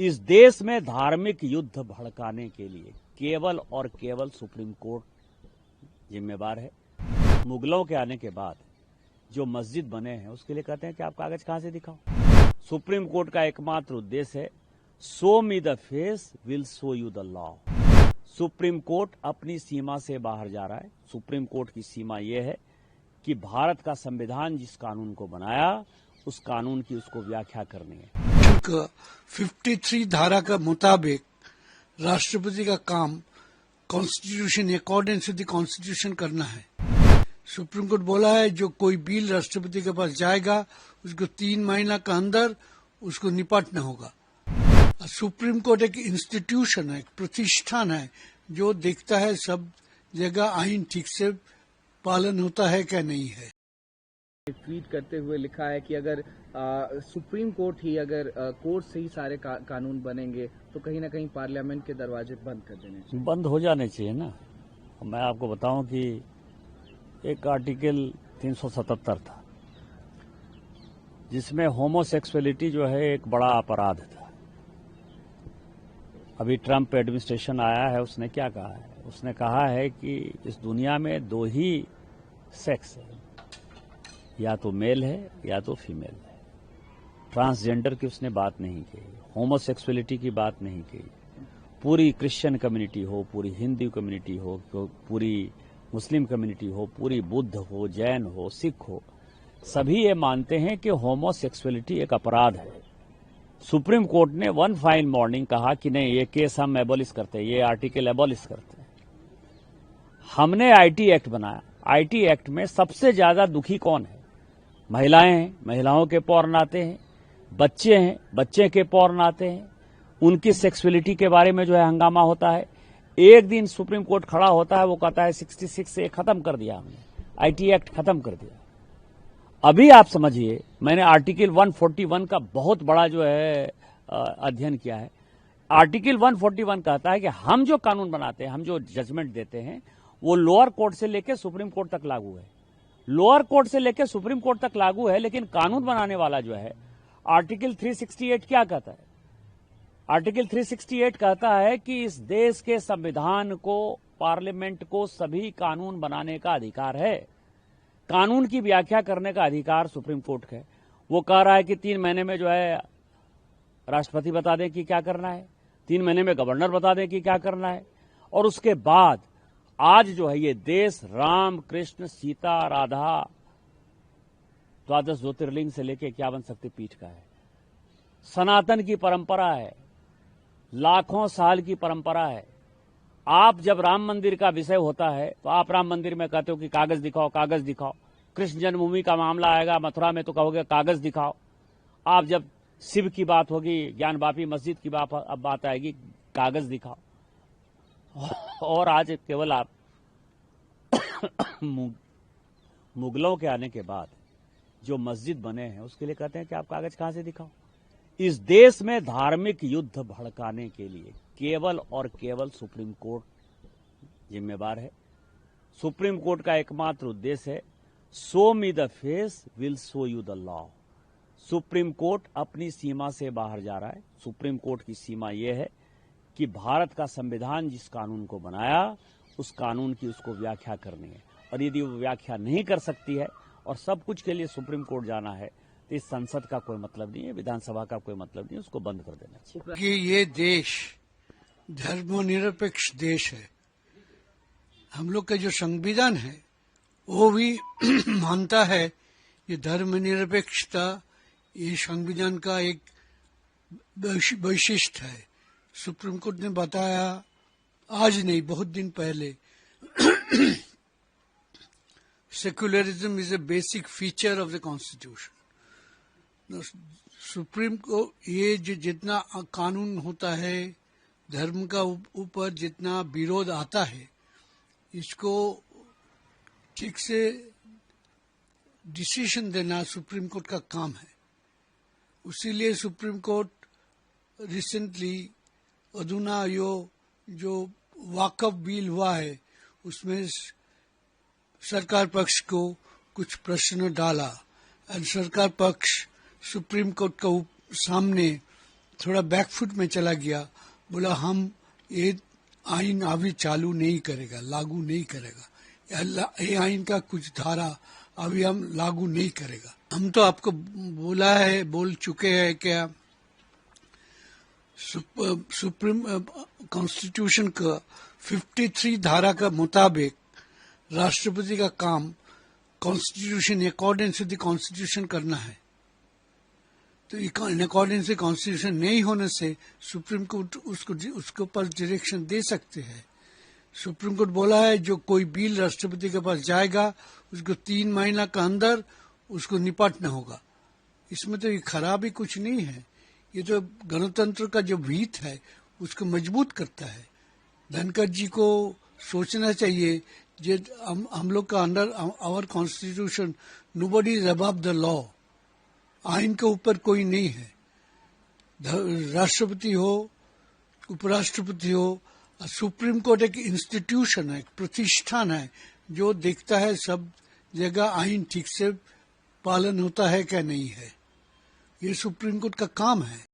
इस देश में धार्मिक युद्ध भड़काने के लिए केवल और केवल सुप्रीम कोर्ट जिम्मेवार है। मुगलों के आने के बाद जो मस्जिद बने हैं उसके लिए कहते हैं कि आप कागज कहां से दिखाओ। सुप्रीम कोर्ट का एकमात्र उद्देश्य है show me the face will show you the law. Supreme court अपनी सीमा से बाहर जा रहा है। सुप्रीम कोर्ट की सीमा यह है कि भारत का संविधान जिस कानून को बनाया उस कानून की उसको व्याख्या करनी है। 53 धारा के मुताबिक राष्ट्रपति का काम constitution according to the constitution करना है। सुप्रीम कोर्ट बोला है जो कोई बिल राष्ट्रपति के पास जाएगा उसको 3 महीना के अंदर उसको निपटना होगा। सुप्रीम कोर्ट एक इंस्टीट्यूशन है, एक प्रतिष्ठान है जो देखता है सब जगह आईन ठीक से पालन होता है क्या नहीं है। ट्वीट करते हुए लिखा है कि अगर सुप्रीम कोर्ट ही अगर कोर्ट से ही सारे कानून बनेंगे तो कहीं ना कहीं पार्लियामेंट के दरवाजे बंद कर देने चाहिए। बंद हो जाने चाहिए ना। मैं आपको बताऊं कि एक आर्टिकल 377 था जिसमें होमोसेक्सुअलिटी जो है एक बड़ा अपराध था। अभी ट्रंप एडमिनिस्ट्रेशन आया है, उसने क्या कहा है? उसने कहा है कि इस दुनिया में 2 ही सेक्स है, या तो मेल है या तो फीमेल है। ट्रांसजेंडर की उसने बात नहीं की, होमोसेक्सुअलिटी की बात नहीं की। पूरी क्रिश्चियन कम्युनिटी हो, पूरी हिंदू कम्युनिटी हो, पूरी मुस्लिम कम्युनिटी हो, पूरी बुद्ध हो, जैन हो, सिख हो, सभी ये मानते हैं कि होमोसेक्सुअलिटी एक अपराध है। सुप्रीम कोर्ट ने वन फाइन मॉर्निंग कहा कि नहीं, ये केस हम एबॉलिश करते हैं, ये आर्टिकल एबॉलिश करते हैं। हमने आईटी एक्ट बनाया। आईटी एक्ट में सबसे ज्यादा दुखी कौन है? महिलाएं हैं, महिलाओं के पॉर्न आते हैं। बच्चे हैं, बच्चे के पॉर्न आते हैं। उनकी सेक्सुअलिटी के बारे में जो है हंगामा होता है। एक दिन सुप्रीम कोर्ट खड़ा होता है, वो कहता है 66 से खत्म कर दिया हमने, आईटी एक्ट खत्म कर दिया। अभी आप समझिए, मैंने आर्टिकल 141 का बहुत बड़ा जो है अध्ययन किया है। आर्टिकल 141 कहता है कि हम जो कानून बनाते हैं, हम जो जजमेंट देते हैं, वो लोअर कोर्ट से लेकर सुप्रीम कोर्ट तक लागू है। लोअर कोर्ट से लेकर सुप्रीम कोर्ट तक लागू है, लेकिन कानून बनाने वाला जो है आर्टिकल 368 क्या कहता है? आर्टिकल 368 कहता है कि इस देश के संविधान को, पार्लियामेंट को सभी कानून बनाने का अधिकार है। कानून की व्याख्या करने का अधिकार सुप्रीम कोर्ट का है। वो कह रहा है कि 3 महीने में जो है राष्ट्रपति बता दें कि क्या करना है, 3 महीने में गवर्नर बता दें कि क्या करना है। और उसके बाद आज जो है ये देश राम, कृष्ण, सीता, राधा, 12 ज्योतिर्लिंग से लेके 51 शक्तिपीठ का है। सनातन की परंपरा है, लाखों साल की परंपरा है। आप जब राम मंदिर का विषय होता है तो आप राम मंदिर में कहते हो कि कागज दिखाओ, कागज दिखाओ। कृष्ण जन्मभूमि का मामला आएगा मथुरा में तो कहोगे कागज दिखाओ। आप जब शिव की बात होगी, ज्ञानवापी मस्जिद की बात आएगी, कागज दिखाओ। और आज केवल आप मुगलों के आने के बाद जो मस्जिद बने हैं उसके लिए कहते हैं कि आप कागज कहां से दिखाओ। इस देश में धार्मिक युद्ध भड़काने के लिए केवल और केवल सुप्रीम कोर्ट जिम्मेवार है। सुप्रीम कोर्ट का एकमात्र उद्देश्य है show me the face will show you the law. Supreme court अपनी सीमा से बाहर जा रहा है। सुप्रीम कोर्ट की सीमा यह है कि भारत का संविधान जिस कानून को बनाया उस कानून की उसको व्याख्या करनी है। और यदि वो व्याख्या नहीं कर सकती है और सब कुछ के लिए सुप्रीम कोर्ट जाना है तो इस संसद का कोई मतलब नहीं है, विधानसभा का कोई मतलब नहीं है, उसको बंद कर देना चाहिए। कि ये देश धर्मनिरपेक्ष देश है। हम लोग का जो संविधान है वो भी मानता है ये धर्मनिरपेक्षता ये संविधान का एक वैशिष्ट है। सुप्रीम कोर्ट ने बताया आज नहीं, बहुत दिन पहले, secularism is a basic feature of the constitution. Supreme को ये जो जितना कानून होता है, धर्म का ऊपर जितना विरोध आता है, इसको ठीक से डिसीजन देना सुप्रीम कोर्ट का काम है। उसीलिए सुप्रीम कोर्ट रिसेंटली अधुना जो वाकफ बिल हुआ है उसमें सरकार पक्ष को कुछ प्रश्न डाला और सरकार पक्ष सुप्रीम कोर्ट के सामने थोड़ा बैकफुट में चला गया, बोला हम ये आइन अभी चालू नहीं करेगा, लागू नहीं करेगा, ये आइन का कुछ धारा अभी हम लागू नहीं करेगा। हम तो आपको बोल चुके हैं क्या सुप्रीम कॉन्स्टिट्यूशन का 53 धारा का मुताबिक राष्ट्रपति का काम constitution accordance with the constitution करना है। तो इन अकॉर्डेंस विद कॉन्स्टिट्यूशन नहीं होने से सुप्रीम कोर्ट उसके ऊपर डायरेक्शन दे सकते हैं। सुप्रीम कोर्ट बोला है जो कोई बिल राष्ट्रपति के पास जाएगा उसको 3 महीना का अंदर उसको निपटना होगा। इसमें तो ये खराबी कुछ नहीं है, ये तो गणतंत्र का जो भीत है उसको मजबूत करता है। धनखड़ जी को सोचना चाहिए जे हम लोग का under our constitution nobody is above the law, आइन के ऊपर कोई नहीं है। राष्ट्रपति हो, उपराष्ट्रपति हो, सुप्रीम कोर्ट एक इंस्टीट्यूशन है, एक प्रतिष्ठान है जो देखता है सब जगह आइन ठीक से पालन होता है क्या नहीं है। ये सुप्रीम कोर्ट का काम है।